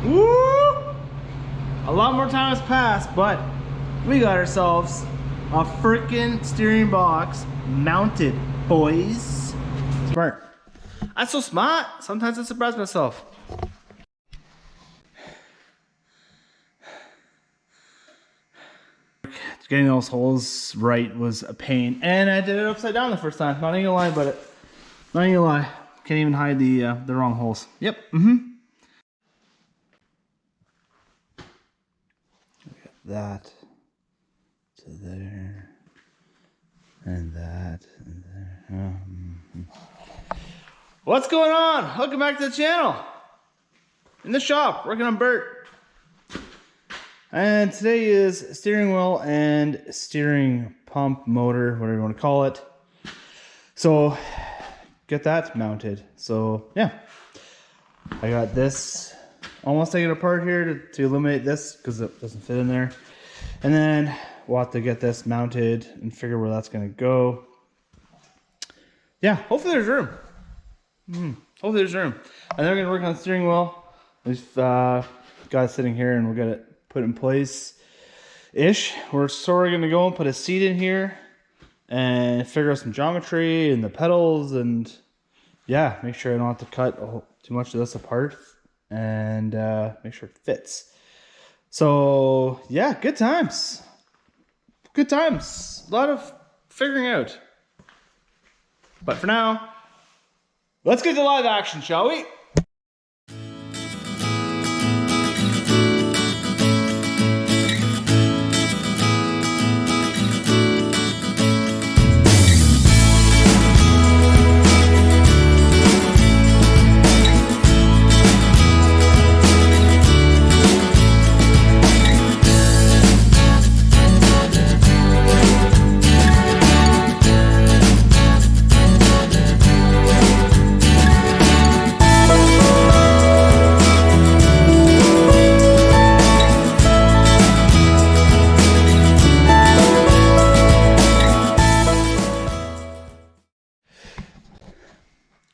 Woo! A lot more time has passed, but we got ourselves a freaking steering box mounted, boys. Smart. That's so smart. Sometimes I surprise myself. Getting those holes right was a pain, and I did it upside down the first time. Not even gonna lie about it. Not even gonna lie. Can't even hide the wrong holes. Yep. That to there, and that and there. What's going on? Welcome back to the channel. In the shop, working on Bert. And today is steering wheel and steering pump motor, whatever you want to call it. So get that mounted. So yeah, I got this almost taken apart here to eliminate this because it doesn't fit in there. And then we'll have to get this mounted and figure where that's going to go. Yeah, hopefully there's room. Hopefully there's room. And then we're going to work on the steering wheel. We've got it sitting here and we'll get it put in place-ish. We're sort of going to go and put a seat in here and figure out some geometry and the pedals and yeah, make sure I don't have to cut too much of this apart and make sure it fits. So yeah, good times. Good times. A lot of figuring out. But for now, let's get to live action, shall we?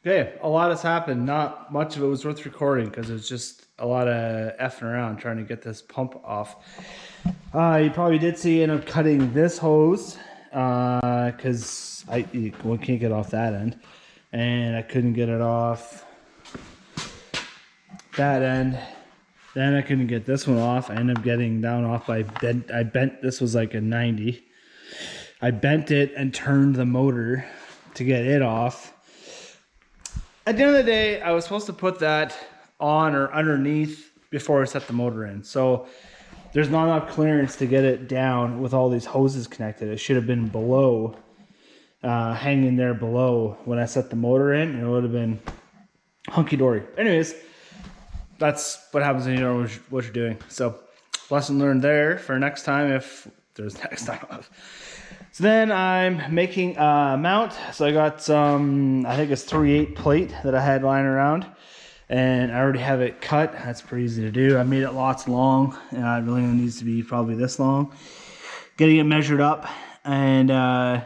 Okay, a lot has happened. Not much of it was worth recording because it was just a lot of effing around trying to get this pump off. You probably did see end up cutting this hose because we can't get off that end, and I couldn't get it off that end. Then I couldn't get this one off. I ended up getting down off by I bent. This was like a 90. I bent it and turned the motor to get it off. At the end of the day, I was supposed to put that on or underneath before I set the motor in. So there's not enough clearance to get it down with all these hoses connected. It should have been below, hanging there below when I set the motor in. It would have been hunky-dory. Anyways, that's what happens when you know what you're doing. So lesson learned there for next time if there's next time. So then I'm making a mount. So I got some, I think it's 3/8 plate that I had lying around. And I already have it cut. That's pretty easy to do. I made it lots long. It really needs to be probably this long. Getting it measured up. And I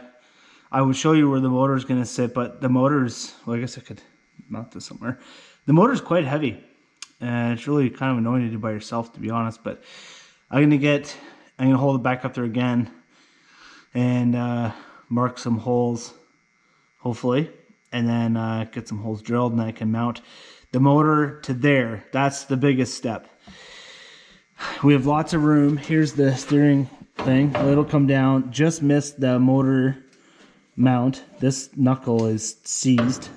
would show you where the motor is going to sit. But the motor's, well, I guess I could mount this somewhere. The motor's quite heavy. And it's really kind of annoying to do by yourself, to be honest. But I'm going to hold it back up there again. And mark some holes, hopefully, and then get some holes drilled, and I can mount the motor to there. That's the biggest step. We have lots of room. Here's the steering thing. It'll come down. Just missed the motor mount. This knuckle is seized,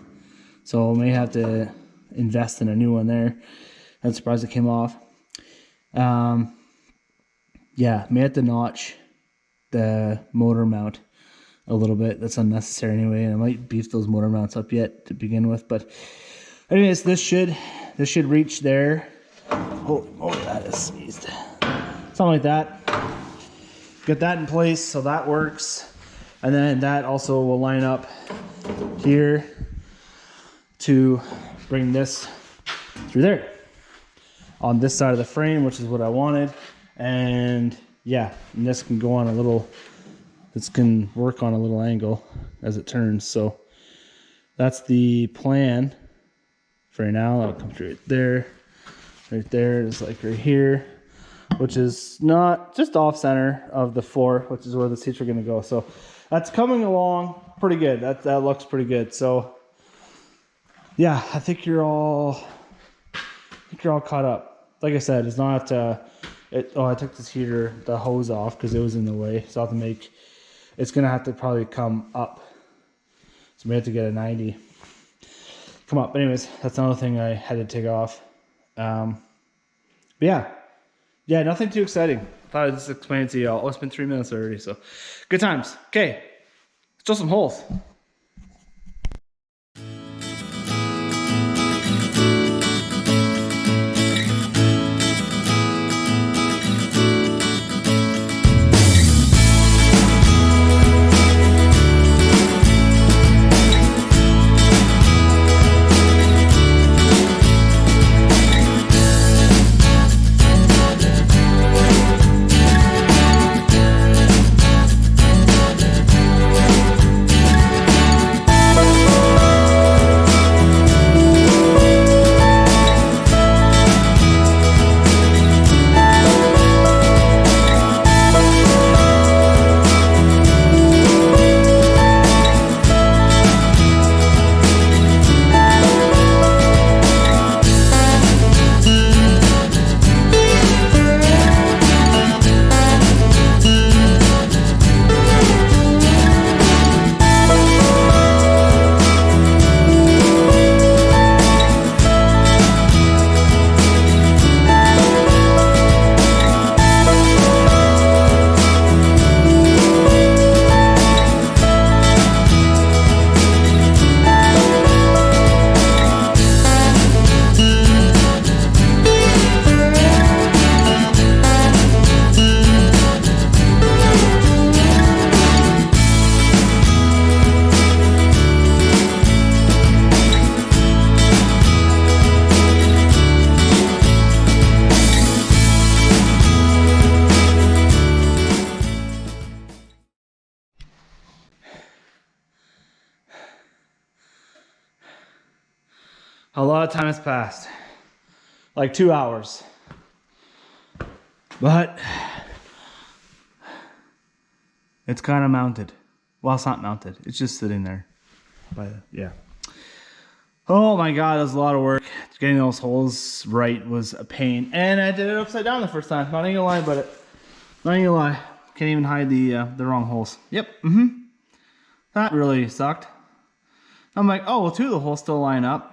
so I may have to invest in a new one there. I'm surprised it came off. Yeah, may have to notch the motor mount a little bit. That's unnecessary anyway, and I might beef those motor mounts up yet to begin with. But anyways, this should reach there. Oh, that is seized. Something like that. Get that in place so that works, and then that also will line up here to bring this through there on this side of the frame, which is what I wanted. And yeah, and this can go on a little, this can work on a little angle as it turns. So that's the plan for right now. That'll come through right there. right there is like right here, which is not just off center of the floor, which is where the seats are going to go. So that's coming along pretty good. That looks pretty good. So yeah, I think you're all caught up. Like I said, it's not I took this heater, the hose off because it was in the way. So I'll have to make, it's gonna have to probably come up. So we have to get a 90 come up. But anyways, that's another thing I had to take off. But yeah, nothing too exciting. Thought I'd just explain it to y'all. Oh, it's been 3 minutes already, so good times. Okay, let's drill some holes. A lot of time has passed, like 2 hours, but it's kind of mounted. Well, it's not mounted. It's just sitting there. Yeah. Oh my God, it was a lot of work. Getting those holes right was a pain, and I did it upside down the first time. Not even gonna lie about it. Not even gonna lie. Can't even hide the wrong holes. Yep. That really sucked. I'm like, oh well, 2 of the holes still line up.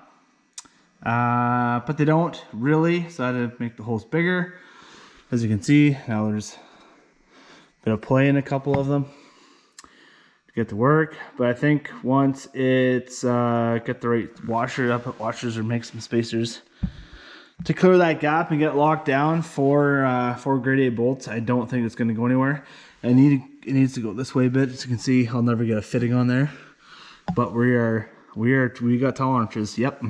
But they don't really, so I had to make the holes bigger. As you can see, now there's a bit of play in a couple of them to get to work. But I think once it's get the right washer, I'll put washers or make some spacers to clear that gap and get locked down for grade A bolts. I don't think it's going to go anywhere. It needs to go this way a bit. As you can see, I'll never get a fitting on there. But we got tolerances. Yep.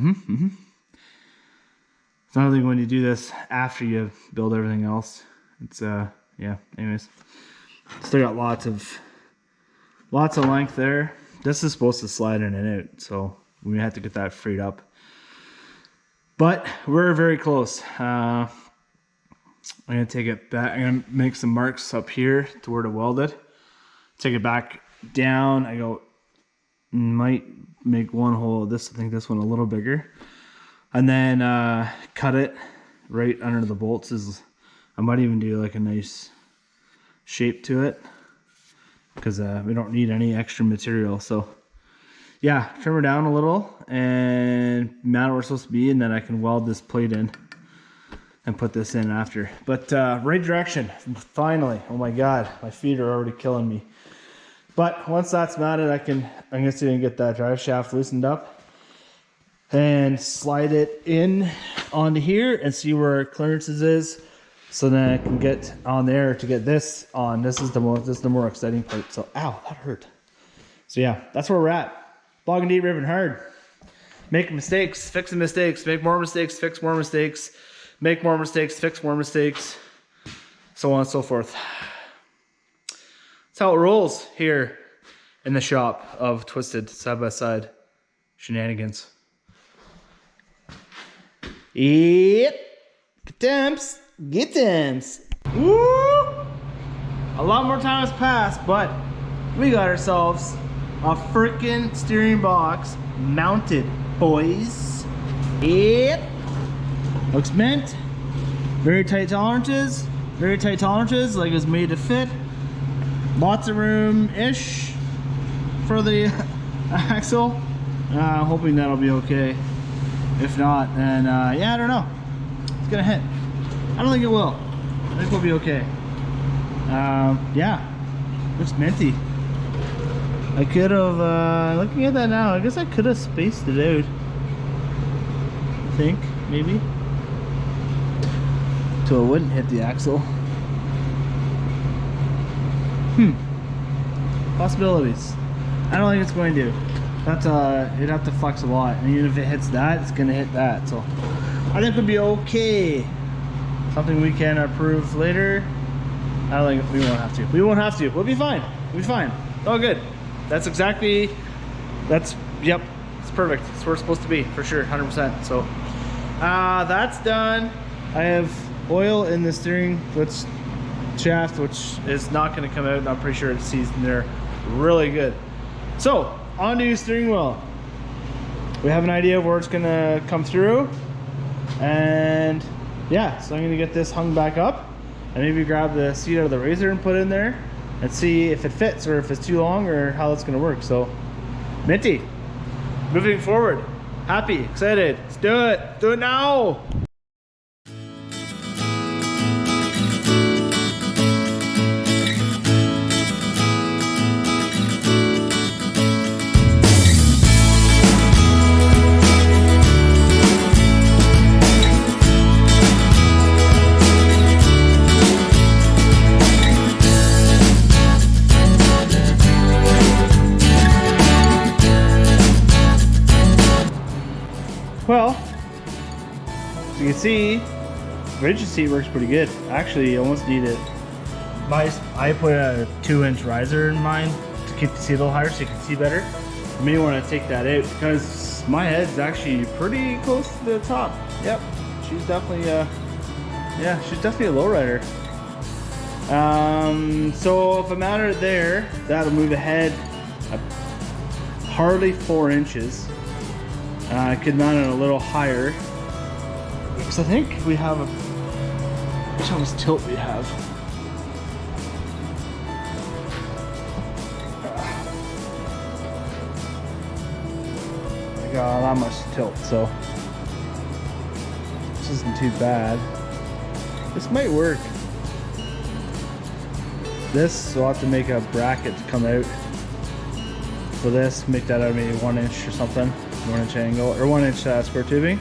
It's not really when you do this after you build everything else. It's yeah. Anyways, still got lots of length there. This is supposed to slide in and out, so we have to get that freed up. But we're very close. I'm gonna take it back. I'm gonna make some marks up here to where to weld it. Take it back down. I might make one hole. I think this one a little bigger. And then cut it right under the bolts. I might even do like a nice shape to it because we don't need any extra material. So yeah, trim her down a little and mount it where it's supposed to be, and then I can weld this plate in and put this in after. But right direction, finally. Oh my God, my feet are already killing me. But once that's mounted, I'm gonna see if I can get that drive shaft loosened up and slide it in onto here and see where clearances is, so then I can get on there to get this on. This is the more exciting part. So ow, that hurt. So yeah, that's where we're at. Blogging deep, ripping hard, making mistakes, fixing mistakes, make more mistakes, fix more mistakes, make more mistakes, fix more mistakes, so on and so forth. That's how it rolls here in the shop of Twisted Side by Side Shenanigans. Yep. Temps, get temps. Woo! A lot more time has passed, but we got ourselves a freaking steering box mounted, boys. Yep. Looks mint. Very tight tolerances. Very tight tolerances, like it was made to fit. Lots of room-ish for the axle. Hoping that'll be okay. If not, then yeah, I don't know. It's gonna hit. I don't think it will. I think we'll be okay. Yeah, looks minty. I could have, looking at that now, I guess I could have spaced it out. I think, maybe. So it wouldn't hit the axle. Possibilities. I don't think it's going to. It'd have to flex a lot, and even if it hits that, it's gonna hit that. So I think we'll be okay. Something we can approve later. I don't think we won't have to. We won't have to. We'll be fine. We'll be fine. All good. That's exactly. Yep. It's perfect. It's where it's supposed to be for sure. 100%. So that's done. I have oil in the steering shaft, which is not going to come out. I'm pretty sure it's seasoned there really good. So onto steering wheel. We have an idea of where it's going to come through, and yeah, so I'm going to get this hung back up and maybe grab the seat out of the razor and put it in there and see if it fits or if it's too long or how that's going to work. So minty, moving forward, happy, excited. Let's do it. Do it now. Well, as you can see, the rigid seat works pretty good. Actually, you almost need it. I put a 2-inch riser in mine to keep the seat a little higher so you can see better. You may want to take that out because my head's actually pretty close to the top. Yep, she's definitely she's definitely a lowrider. So if I mount it there, that'll move the head hardly 4 inches. I could mount it a little higher because I think we have how much tilt we have. I got that much tilt, so this isn't too bad. This might work. This, we'll have to make a bracket to come out for this. Make that out of maybe 1 inch or something. 1 inch angle or 1 inch square tubing.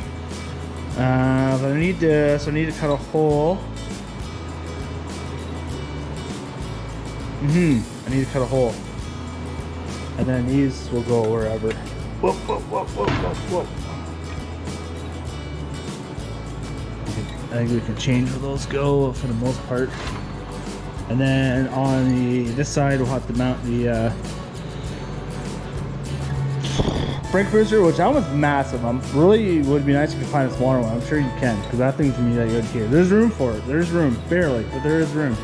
But I need to cut a hole. I need to cut a hole, and then these will go wherever. Whoop, whoop, whoop, whoop, whoop, whoop. I think we can change where those go for the most part. And then on this side, we'll have to mount the brake booster, which that one's massive. Really would be nice if you could find a smaller one. I'm sure you can, because that thing's gonna be that good here. There's room for it. There's room, barely, but there is room.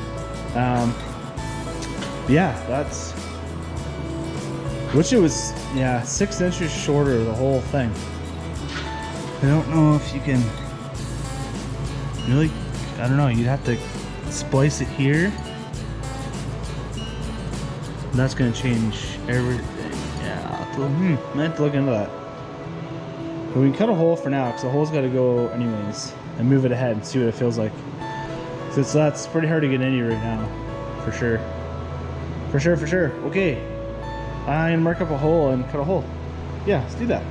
Yeah, that's. Wish it was 6 inches shorter, the whole thing. I don't know if you can really. I don't know. You'd have to splice it here. That's gonna change everything. I have to look into that. But we can cut a hole for now because the hole's got to go anyways, and move it ahead and see what it feels like. So that's pretty hard to get into right now, for sure. For sure. Okay, I'm gonna mark up a hole and cut a hole. Yeah, let's do that.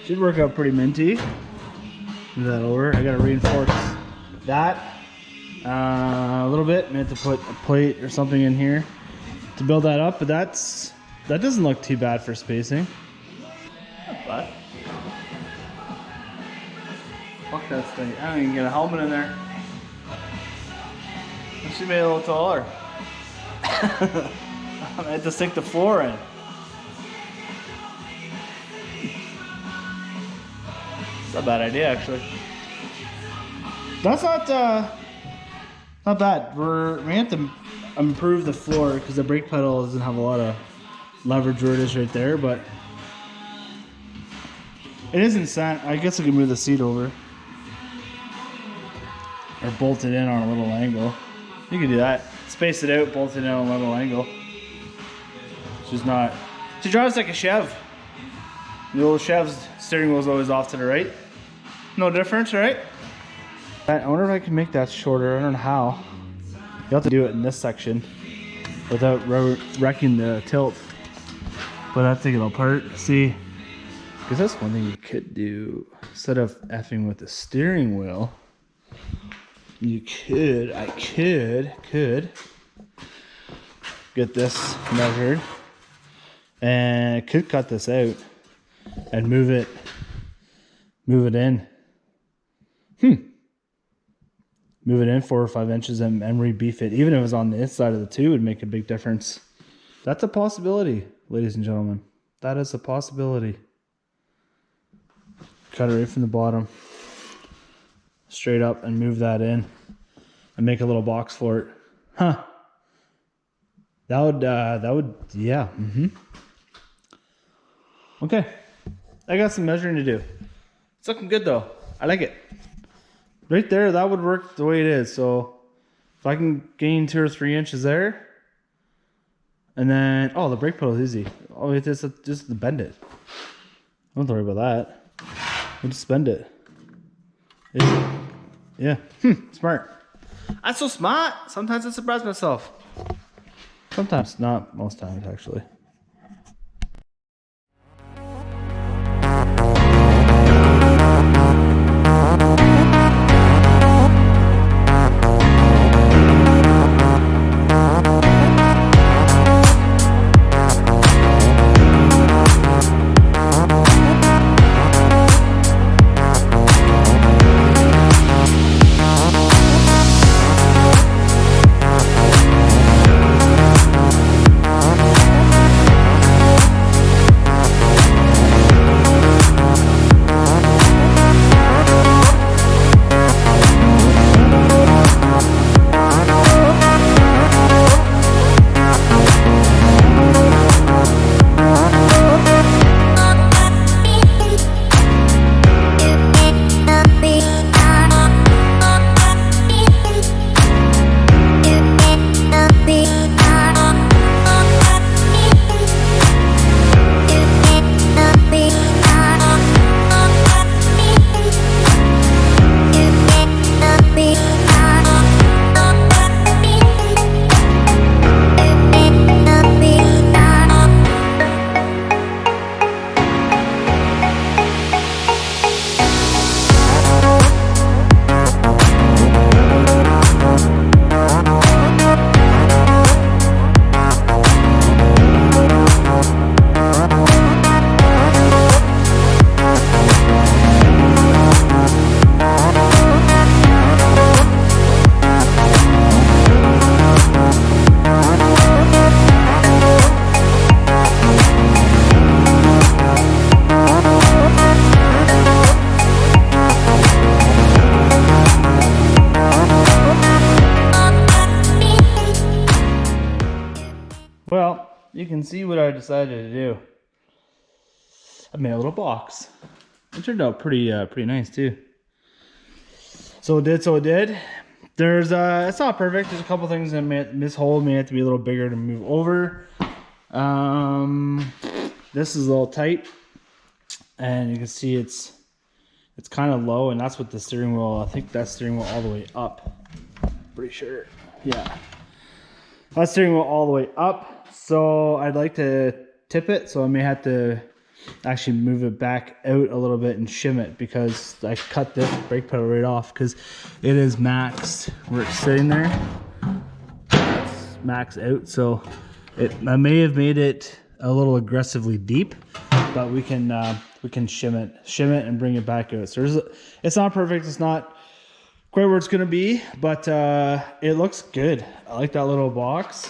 should work out pretty minty. Move that over. I gotta reinforce that a little bit. I have to put a plate or something in here to build that up, but that doesn't look too bad for spacing. Not bad. Fuck that thing. I don't even get a helmet in there. I should made it a little taller. I had to sink the floor in. It's not a bad idea, actually. That's not bad. We have to improve the floor because the brake pedal doesn't have a lot of leverage where it is right there, but it isn't sent. I guess I can move the seat over or bolt it in on a little angle. You can do that. Space it out, bolt it in on a little angle. She's not. She drives like a Chev. The old Chev's steering wheel is always off to the right. No difference, right? I wonder if I can make that shorter. I don't know how. You have to do it in this section without wrecking the tilt. But I have to take it all apart. See, because that's one thing you could do. Instead of effing with the steering wheel, I could get this measured and I could cut this out and move it in. Move it in 4 or 5 inches and re-beef it. Even if it was on the inside of the two, it would make a big difference. That's a possibility, ladies and gentlemen. That is a possibility. Cut it right from the bottom, straight up, and move that in, and make a little box for it. Huh? That would, yeah. Okay, I got some measuring to do. It's looking good though. I like it. Right there, that would work the way it is. So if I can gain 2 or 3 inches there, and then, oh, the brake pedal is easy. Oh, it's just to bend it. Don't worry about that. We'll just bend it. Yeah. Smart. I'm so smart. Sometimes I surprise myself. Sometimes, not most times, actually. Well, you can see what I decided to do. I made a little box. It turned out pretty nice too. So it did. There's it's not perfect. There's a couple things that this hole may have to be a little bigger to move over. This is a little tight, and you can see it's kind of low, and that's what the steering wheel. I think that steering wheel all the way up. Pretty sure. Yeah. That steering wheel all the way up. So I'd like to tip it, so I may have to actually move it back out a little bit and shim it, because I cut this brake pedal right off because it is maxed where it's sitting there. It's maxed out, so I may have made it a little aggressively deep, but we can shim it and bring it back out. So it's not perfect, it's not quite where it's gonna be, but it looks good. I like that little box.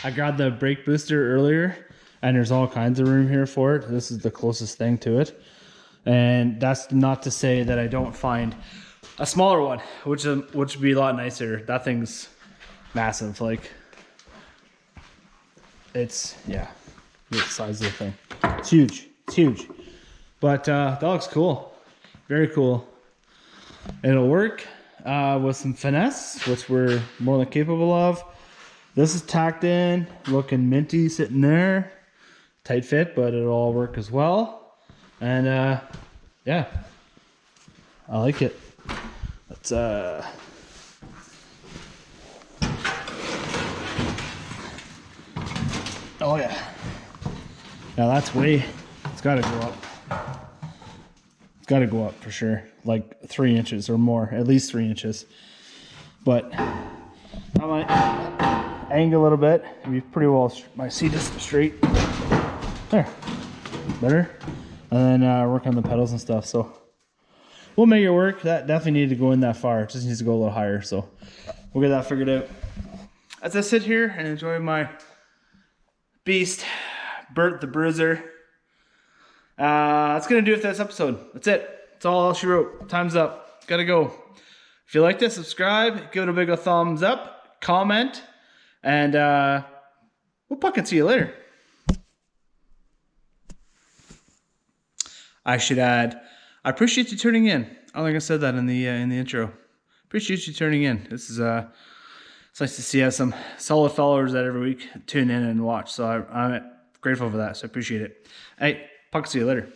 I grabbed the brake booster earlier, and there's all kinds of room here for it. This is the closest thing to it. And that's not to say that I don't find a smaller one, which would be a lot nicer. That thing's massive. Like, it's, yeah, the size of the thing. It's huge. It's huge. But that looks cool. Very cool. It'll work with some finesse, which we're more than capable of. This is tacked in, looking minty, sitting there. Tight fit, but it'll all work as well. And yeah, I like it. Let's oh yeah. Now that's way, it's gotta go up. It's gotta go up for sure. Like 3 inches or more, at least 3 inches. But I might angle a little bit. It'd be pretty well, my seat is straight. There, better. And then work on the pedals and stuff. So we'll make it work. That definitely needed to go in that far. It just needs to go a little higher. So we'll get that figured out. As I sit here and enjoy my beast, Bert the Bruiser. That's gonna do it for this episode. That's it. That's all she wrote. Time's up. Gotta go. If you like this, subscribe, give it a big thumbs up, comment, and we'll fucking see you later. I should add, I appreciate you tuning in. I don't think I said that in the intro. Appreciate you tuning in. This is it's nice to see I have some solid followers that every week tune in and watch. So I'm grateful for that. So I appreciate it. Hey, fuck, see you later.